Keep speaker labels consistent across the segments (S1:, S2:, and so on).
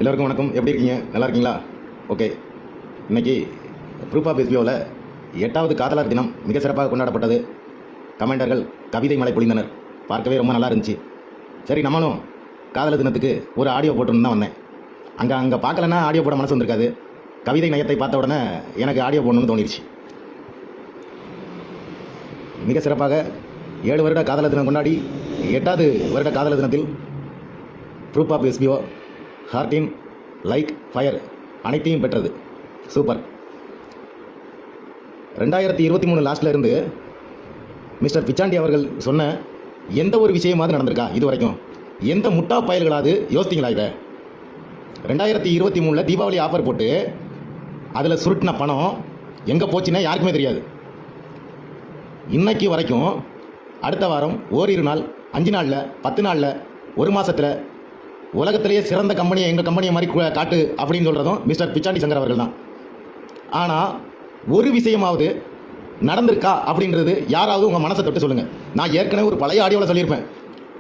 S1: எல்லோருக்கும் வணக்கம். எப்படி இருக்கீங்க? நல்லா இருக்கீங்களா? ஓகே. இன்றைக்கி ப்ரூஃப் ஆஃப் எஸ்பிஓவில் 8வது காதலர் தினம் மிக சிறப்பாக கொண்டாடப்பட்டது. கமெண்டர்கள் கவிதை மழை பொழிந்தனர். பார்க்கவே ரொம்ப நல்லா இருந்துச்சு. சரி, நம்மளும் காதலர் தினத்துக்கு ஒரு ஆடியோ போட்டுன்னு தான் வந்தேன். அங்கே பார்க்கலன்னா ஆடியோ போட மனசு வந்திருக்காது. கவிதை நயத்தை பார்த்த உடனே எனக்கு ஆடியோ போடணும்னு தோணிடுச்சு. மிக சிறப்பாக 7 வருட காதலர் தினம் கொண்டாடி 8வது வருட காதலர் தினத்தில் ப்ரூஃப் ஆஃப் எஸ்பிஓ ஹார்டின் லைக் ஃபயர் அனைத்தையும் பெற்றது. சூப்பர். 2023 லாஸ்ட்டில் இருந்து மிஸ்டர் பிச்சாண்டி அவர்கள் சொன்ன எந்த ஒரு விஷயமாவது நடந்திருக்கா இது வரைக்கும்? எந்த முட்டா பயல்களாவது யோசித்தீங்களா இதை? 2023 தீபாவளி ஆஃபர் போட்டு அதில் சுருட்டின பணம் எங்கே போச்சுன்னா யாருக்குமே தெரியாது. இன்னைக்கு வரைக்கும் அடுத்த வாரம் ஓரிரு நாள், 5 நாளில், 10 நாளில், ஒரு மாதத்தில் உலகத்திலேயே சிறந்த கம்பெனியை எங்கள் கம்பெனியை மாதிரி காட்டு அப்படின்னு சொல்கிறதும் மிஸ்டர் பிச்சாண்டி சங்கர் அவர்கள் தான். ஆனால் ஒரு விஷயமாவது நடந்திருக்கா அப்படின்றது யாராவது உங்கள் மனசை தொட்டு சொல்லுங்கள். நான் ஏற்கனவே ஒரு பழைய ஆடியோவில் சொல்லியிருப்பேன்,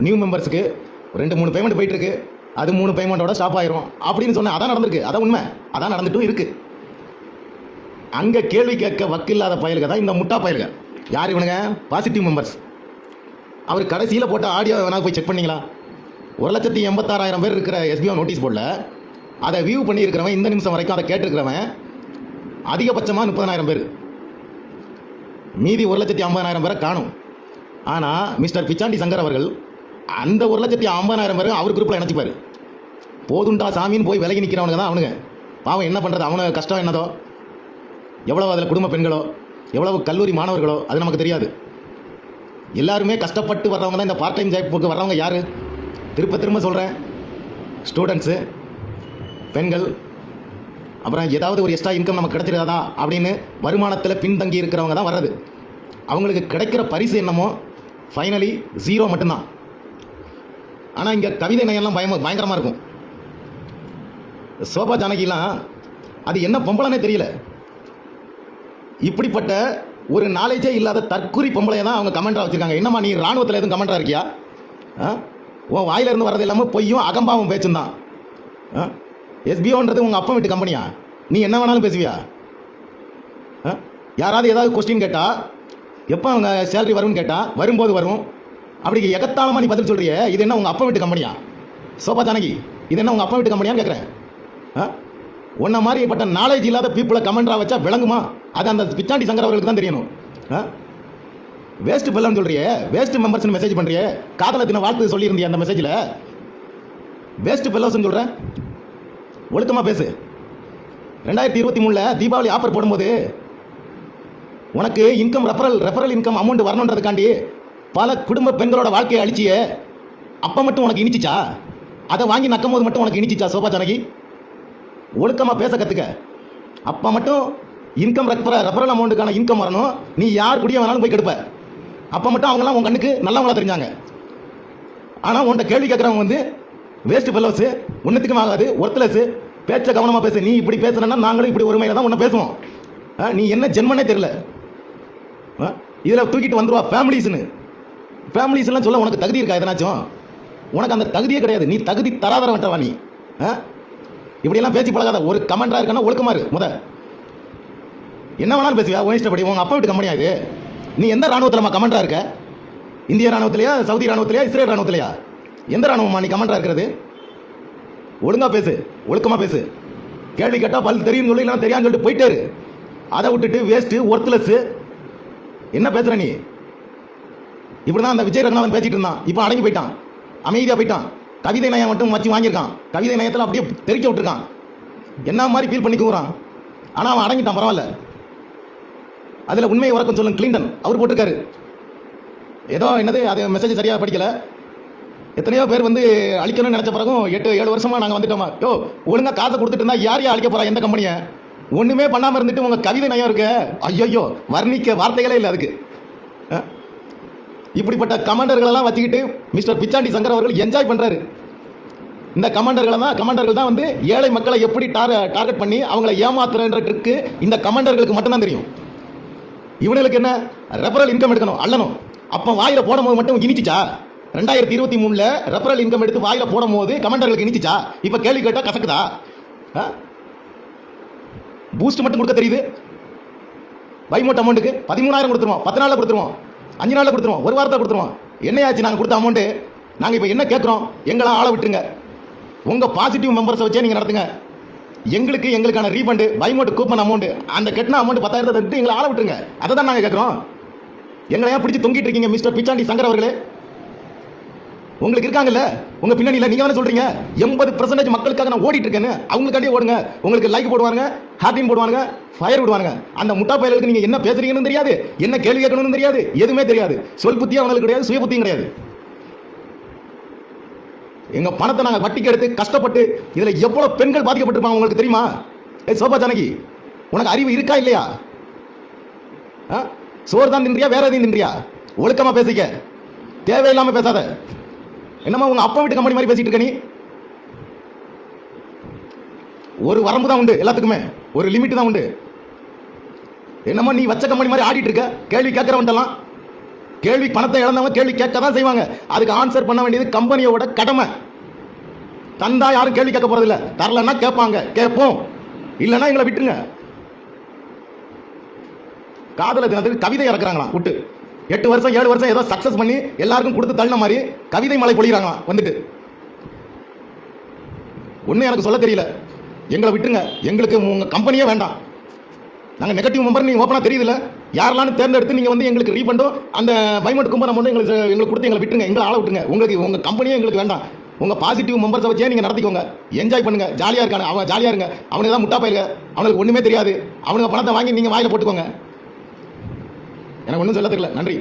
S1: நியூ மெம்பர்ஸுக்கு 2-3 பேமெண்ட் போயிட்டுருக்கு, அது 3 பேமெண்ட்டோட ஸ்டாப் ஆயிரும் அப்படின்னு சொன்னேன். அதான் நடந்திருக்கு. அதான் உண்மை. அதான் நடந்துட்டும் இருக்குது. அங்கே கேள்வி கேட்க வக்கில்லாத பயல்கள் தான் இந்த முட்டா பயல்கள். யார் இவனுங்க? Positive members. அவர் கடைசியில் போட்ட ஆடியோ வேணால் போய் செக் பண்ணிங்களா? 1,86,000 பேர் இருக்கிற எஸ்பிஓ நோட்டீஸ் போர்டில் அதை வியூ பண்ணியிருக்கிறவன், இந்த நிமிஷம் வரைக்கும் அதை கேட்டிருக்கிறவன் அதிகபட்சமாக 30,000 பேர். மீதி 1,50,000 பேரை காணும். ஆனால் மிஸ்டர் பிச்சாண்டி சங்கர் அவர்கள் அந்த 1,50,000 பேரும் அவர் குரூப்பில் இணைச்சிப்பார். போதுண்டா சாமின்னு போய் விலகி நிற்கிறவனுங்க தான் அவனுங்க. பாவம் என்ன பண்ணுறது? அவனுக்கு கஷ்டம் என்னதோ, எவ்வளவு அதில் குடும்ப பெண்களோ, எவ்வளவு கல்லூரி மாணவர்களோ அது நமக்கு தெரியாது. எல்லாருமே கஷ்டப்பட்டு வர்றவங்க தான். இந்த பார்ட் டைம் ஜாப்புக்கு வர்றவங்க யார்? திரும்ப சொல்கிறேன், ஸ்டூடெண்ட்ஸு, பெண்கள், அப்புறம் ஏதாவது ஒரு எக்ஸ்ட்ரா இன்கம் நமக்கு கிடைச்சிருக்காதா அப்படின்னு வருமானத்தில் பின்தங்கி இருக்கிறவங்க தான் வர்றது. அவங்களுக்கு கிடைக்கிற பரிசு என்னமோ ஃபைனலி 0 மட்டும்தான். ஆனால் இங்கே கவிதை நயம்லாம் பயங்கரமாக இருக்கும். சோபா ஜானகிலாம் அது என்ன பொம்பளைனே தெரியல. இப்படிப்பட்ட ஒரு நாலேஜே இல்லாத தற்குறி பொம்பளையை தான் அவங்க கமெண்டாக வச்சுருக்காங்க. என்னம்மா நீ இராணுவத்தில் எதுவும் கமெண்டாக இருக்கியா? உன் வாயிலிருந்து வர்றது இல்லாமல் பொய்யும் அகம்பாவும் பேச்சும் தான். எஸ்பிஓன்றது உங்கள் அப்பா வீட்டு கம்பெனியா? நீ என்ன வேணாலும் பேசுவியா? யாராவது ஏதாவது கொஸ்டின் கேட்டால் எப்போ அவங்க சேலரி வரும்னு கேட்டால் வரும்போது வரும். அப்படி எகத்தாளமாக நீ பதில் சொல்கிறிய. இது என்ன உங்கள் அப்பா வீட்டு கம்பெனியா? சோபா ஜானகி, இது என்ன உங்கள் அப்பா வீட்டு கம்பெனியான்னு கேட்குறேன். உன்ன மாதிரிப்பட்ட நாலேஜ் இல்லாத பீப்புளை கமெண்டாக வச்சா விளங்குமா? அது அந்த பிச்சாண்டி சங்கர் அவர்களுக்கு தான் தெரியணும். வேஸ்ட் பெல்லன்னு சொல்கிறிய, வேஸ்ட் மெம்பர்ஸ்னு மெசேஜ் பண்ணுறிய. காதலர் தின வாழ்த்து சொல்லியிருந்திய அந்த மெசேஜில் வேஸ்ட் பெல்லோஸ்ன்னு சொல்கிற. ஒழுக்கமாக பேசு. 2023 தீபாவளி ஆஃபர் போடும்போது உனக்கு இன்கம் ரெஃபரல் இன்கம் அமௌண்ட் வரணுன்றதுக்காண்டி பல குடும்ப பெண்களோட வாழ்க்கையை அழிச்சியே. அப்போ மட்டும் உனக்கு இனிச்சிச்சா? அதை வாங்கி நக்கும் போது மட்டும் உனக்கு இனிச்சிச்சா? சோபா ஜானகி, ஒழுக்கமாக பேச கற்றுக்க. அப்போ மட்டும் இன்கம் ரெஃபரல் அமௌண்ட்டுக்கான இன்கம் வரணும். நீ யார் குடிய வேணாலும் போய் கெடுப்ப. அப்போ மட்டும் அவங்களாம் உன் கண்ணுக்கு நல்லவங்களா தெரிஞ்சாங்க. ஆனால் உன்கிட்ட கேள்வி கேட்குறவங்க வந்து வேஸ்ட் ஃபெல்லோஸு, ஒன்றுத்துக்கும் ஆகாது, ஒர்த்லெஸ்ஸு. பேச்ச கவனமாக பேசு. நீ இப்படி பேசுனா நாங்களும் இப்படி ஒருமையில தான் உன்னை பேசுவோம். நீ என்ன ஜென்மனே தெரியல. இதில் தூக்கிட்டு வந்துருவா ஃபேமிலிஸ்லாம் சொல்ல உனக்கு தகுதி இருக்கா? எதனாச்சும் உனக்கு அந்த தகுதியே கிடையாது. நீ தகுதி தராதர வட்டவா நீ? இப்படியெல்லாம் பேசி பழகாத. ஒரு கமெண்டாக இருக்கானா ஒழுக்கமா இரு. என்ன வேணாலும் பேசுவியா? உன் இஷ்டப்படி. உங்கள் அப்பா வீட்டு கம்பெனியா இது? நீ எந்த ராணுவத்தில் கமெண்டாக இருக்க? இந்திய ராணுவத்திலையா, சவுதி ராணுவத்திலையா, இஸ்ரேல் ராணுவத்திலையா? எந்த ராணுவமா நீ கமெண்டாக இருக்கிறது? ஒழுங்காக பேசு, ஒழுக்கமாக பேசு. கேள்வி கேட்டால் பல் தெரியும் சொல்லி இல்லைனா தெரியான்னு சொல்லிட்டு போயிட்டே இரு. அதை விட்டுட்டு வேஸ்ட்டு ஒர்த்லெஸ்ஸு என்ன பேசுகிற நீ? இப்படி தான் அந்த விஜய் ரங்கநாதன் பேசிகிட்டு இருந்தான். இப்போ அடங்கி போயிட்டான், அமைதியாக போயிட்டான். கவிதை நயம் மட்டும் வச்சு வாங்கியிருக்கான். கவிதை நயத்தில் அப்படியே தெரிக்க விட்டுருக்கான். என்ன மாதிரி ஃபீல் பண்ணி கூறான். ஆனால் அவன் அடங்கிட்டான். பரவாயில்ல. அதில் உண்மையை உறக்கம் சொல்லுங்க. கிளின்டன் அவர் போட்டிருக்காரு. ஏதோ என்னது அது மெசேஜ் சரியாக படிக்கலை. எத்தனையோ பேர் வந்து அழிக்கணும்னு நினச்ச பிறகும் 8-7 வருஷமாக நாங்கள் வந்துட்டோமா? ஒழுங்காக காசை கொடுத்துட்டு இருந்தால் யாரையா அழிக்க போகிறா? எந்த கம்பெனியை? ஒன்றுமே பண்ணாமல் இருந்துட்டு உங்கள் கவிதை நயம் இருக்கு. ஐயோ, வர்ணிக்க வார்த்தைகளே இல்லை அதுக்கு. இப்படிப்பட்ட கமாண்டர்களெல்லாம் வச்சுக்கிட்டு மிஸ்டர் பிச்சாண்டி சங்கர் அவர்கள் என்ஜாய் பண்ணுறாரு. இந்த கமாண்டர்கள் தான் வந்து ஏழை மக்களை எப்படி டார்கெட் பண்ணி அவங்கள ஏமாத்துறன்ற ட்ரிக்கு இந்த கமாண்டர்களுக்கு மட்டும்தான் தெரியும். இவனுக்கு என்ன? ரெஃபரல் இன்கம் எடுக்கணும், அள்ளணும். அப்போ வாயில் போடும்போது மட்டும் இனிச்சிச்சா? 2023 ரெஃபரல் இன்கம் எடுத்து வாயில போடும் போது கமெண்டர்களுக்கு இனிச்சிச்சா? இப்ப கேள்வி கேட்டா கசக்குதா? பூஸ்ட் மட்டும் கொடுக்க தெரியுது. பைமோட் அமௌண்ட்டுக்கு 13,000 கொடுத்துருவோம், 10 நாள்ல கொடுத்துருவோம், 5 நாள்ல கொடுத்துருவோம், ஒரு வாரத்தை கொடுத்துருவோம். என்னையாச்சு நாங்க கொடுத்த அமௌண்ட்? நாங்க இப்ப என்ன கேட்கிறோம்? எங்களை ஆள விட்டுருங்க. உங்க பாசிட்டிவ் மெம்பர்ஸை வச்சே நீங்க நடத்துங்க. எங்களுக்கான ரீஃபண்ட் பைமோட் கூப்பன் அமௌண்ட், அந்த கெட்டின அமௌண்ட் 10,000 தட்டு எங்களை ஆள விட்டுருங்க. அதை தான் நாங்க கேட்கிறோம். எங்களை ஏன் பிடிச்சி தொங்கிட்டு இருக்கீங்க மிஸ்டர் பிச்சாண்டி சங்கர் அவர்களே? உங்களுக்கு இருக்காங்கல்ல உங்க பின்னணியில், நீங்க தானே சொல்றீங்க 80% மக்களுக்காக நான் ஓடிட்டு இருக்கேன்னு. அவங்களுக்காண்டியே ஓடுங்க. உங்களுக்கு லைக் போடுவாங்க, ஹார்டின் போடுவாங்க, ஃபயர் விடுவாங்க. அந்த முட்டா பயலுக்கு நீங்க என்ன பேசுறீங்கன்னு தெரியாது, என்ன கேள்வி கேட்கணும்னு தெரியாது, எதுவுமே தெரியாது. சொல் புத்தியும் அவங்களுக்கு கிடையாது, சுய புத்தியும் கிடையாது. எங்க பணத்தை நாங்க வட்டிக்கு எடுத்து கஷ்டப்பட்டு இதுல எவ்வளவு பெண்கள் பாதிக்கப்பட்டிருப்பாங்க உங்களுக்கு தெரியுமா? சோபா ஜானகி, உனக்கு அறிவு இருக்கா இல்லையா? சோறு தான் தின்றியா, வேற எதையும் தின்றியா? ஒழுக்கமா பேசிக்க, தேவையில்லாம பேசாத. என்னமா உங்க அப்பா வீட்டு கம்பெனி மாதிரி பேசிட்டு இருக்க நீ? ஒரு வரம்பு தான் உண்டு எல்லாத்துக்குமே, ஒரு லிமிட் தான் உண்டு. என்னமா நீ வச்ச கம்பெனி மாதிரி ஆடிட்டு இருக்க? கேள்வி கேட்கறவன்ட்டலாம் கேள்வி பணத்தை இழந்தவங்க கேள்வி கேட்க தான் செய்வாங்க. அதுக்கு ஆன்சர் பண்ண வேண்டியது கம்பெனியோட கடமை. தந்தா யாரும் கேள்வி கேட்க போறது இல்ல, தரலன்னா கேட்பாங்க, கேட்போம், இல்லைன்னா எங்களை விட்டுருங்க. காதல தினத்துக்கு கவிதை இறக்குறாங்களாம் விட்டு. 8 வருஷம் 7 வருஷம் ஏதோ சக்சஸ் பண்ணி எல்லாருக்கும் கொடுத்து தள்ளின மாதிரி கவிதை மழை பொழிகிறாங்களாம் வந்துட்டு. ஒன்னும் எனக்கு சொல்ல தெரியல, எங்களை விட்டுருங்க. எங்களுக்கு உங்க கம்பெனியே வேண்டாம். நாங்க நெகட்டிவ் மெம்பர் நீங்க ஓப்பனா தெரியுதுல, யாரெல்லாம் தேர்ந்தெடுத்து நீங்க வந்து எங்களுக்கு ரீஃபண்டோ அந்த பைமோட் கும்பர் அமௌண்ட் எங்களுக்கு கொடுத்து எங்களை விட்டுருங்க, எங்களை ஆள விட்டுருங்க. உங்களுக்கு உங்க கம்பெனியே எங்களுக்கு வேண்டாம். உங்க பாசிட்டிவ் மெம்பர்ஸை வச்சே நீங்க நடத்திக்கோங்க, என்ஜாய் பண்ணுங்க, ஜாலியா இருக்காங்க. அவங்க ஜாலியா இருங்க, அவனுக்கு தான் முட்டா பயிலுங்க, அவனுக்கு ஒண்ணுமே தெரியாது. அவனுக்கு பணத்தை வாங்கி நீங்க வாயில போட்டுக்கோங்க. எனக்கு ஒன்றும் சொல்ல தெரியல. நன்றி.